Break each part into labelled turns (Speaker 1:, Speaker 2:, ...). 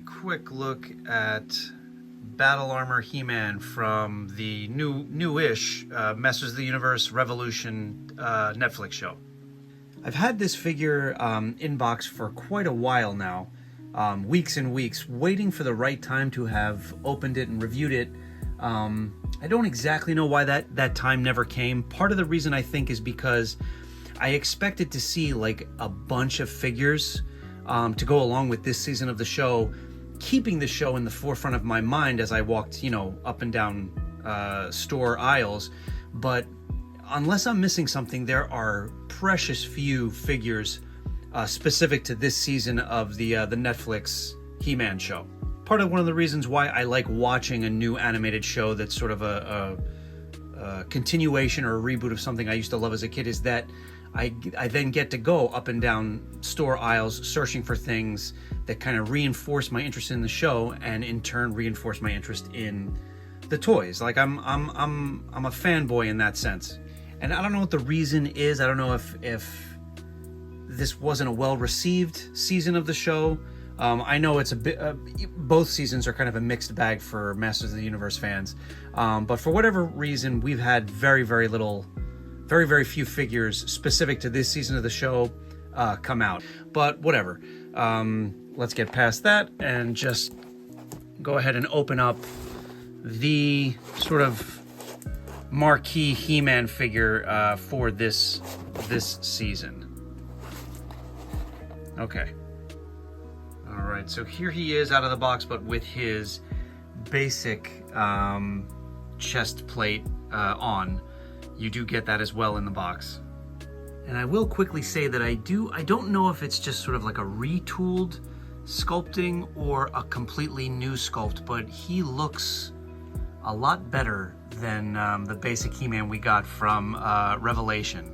Speaker 1: quick look at Battle Armor He-Man from the newish Masters of the Universe Revolution Netflix show. I've had this figure in box for quite a while now, weeks and weeks, waiting for the right time to have opened it and reviewed it. I don't exactly know why that time never came. Part of the reason I think is because I expected to see like a bunch of figures to go along with this season of the show, keeping the show in the forefront of my mind as I walked, up and down store aisles. But unless I'm missing something, there are precious few figures specific to this season of the Netflix He-Man show. Part of one of the reasons why I like watching a new animated show that's sort of a continuation or a reboot of something I used to love as a kid is that I then get to go up and down store aisles searching for things that kind of reinforce my interest in the show, and in turn reinforce my interest in the toys. Like I'm a fanboy in that sense. And I don't know what the reason is. I don't know if this wasn't a well-received season of the show. I know it's a bit. Both seasons are kind of a mixed bag for Masters of the Universe fans. But for whatever reason, we've had very few figures specific to this season of the show come out. But whatever. Let's get past that and just go ahead and open up the sort of marquee He-Man figure for this season. Okay. All right, so here he is out of the box, but with his basic chest plate on. You do get that as well in the box. And I will quickly say that I don't know if it's just sort of like a retooled sculpting or a completely new sculpt, but he looks a lot better than the basic He-Man we got from Revelation.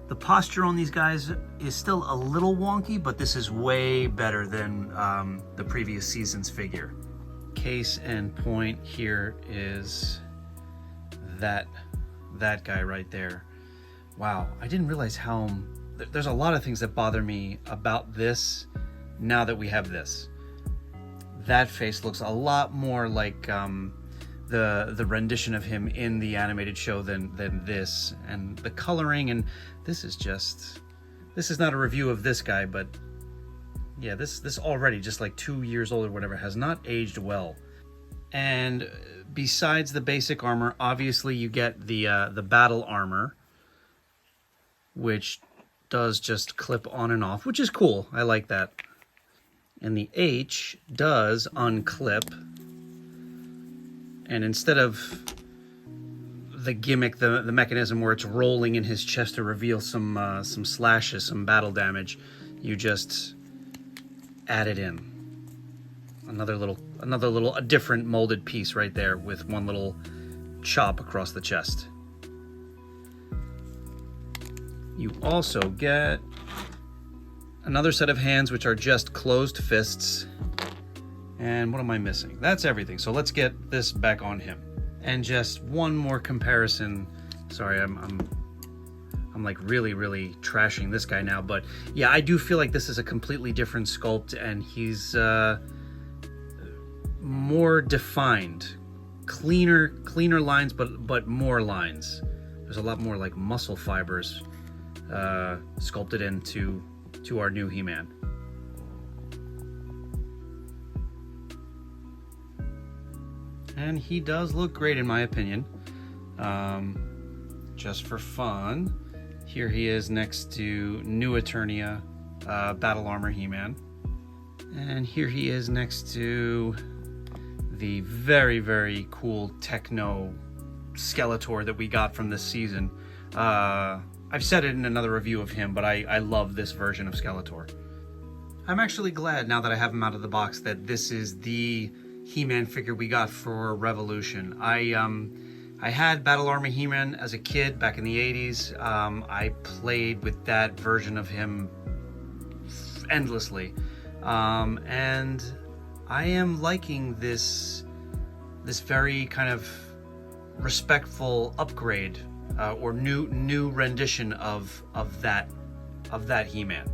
Speaker 1: The posture on these guys is still a little wonky, but this is way better than the previous season's figure. Case in point here is that guy right there. Wow, I didn't realize how there's a lot of things that bother me about this now that we have this. That face looks a lot more like the rendition of him in the animated show than this, and the coloring, and this is not a review of this guy, but yeah, this already just like 2 years old or whatever has not aged well. And besides the basic armor, obviously you get the battle armor, which does just clip on and off, which is cool. I like that. And the H does unclip. And instead of the gimmick, the mechanism where it's rolling in his chest to reveal some slashes, some battle damage, you just add it in. A different molded piece right there with one little chop across the chest. You also get another set of hands, which are just closed fists. And what am I missing? That's everything. So let's get this back on him. And just one more comparison. Sorry, I'm like really trashing this guy now, but yeah, I do feel like this is a completely different sculpt, and he's more defined, cleaner lines, but more lines. There's a lot more like muscle fibers sculpted into our new He-Man. And he does look great in my opinion. Just for fun, here he is next to New Eternia Battle Armor He-Man. And here he is next to the very cool Techno Skeletor that we got from this season. I've said it in another review of him, but I love this version of Skeletor. I'm actually glad, now that I have him out of the box, that this is the He-Man figure we got for Revolution. I had Battle Armor He-Man as a kid back in the 80s. I played with that version of him endlessly. And I am liking this very kind of respectful upgrade or new rendition of that He-Man.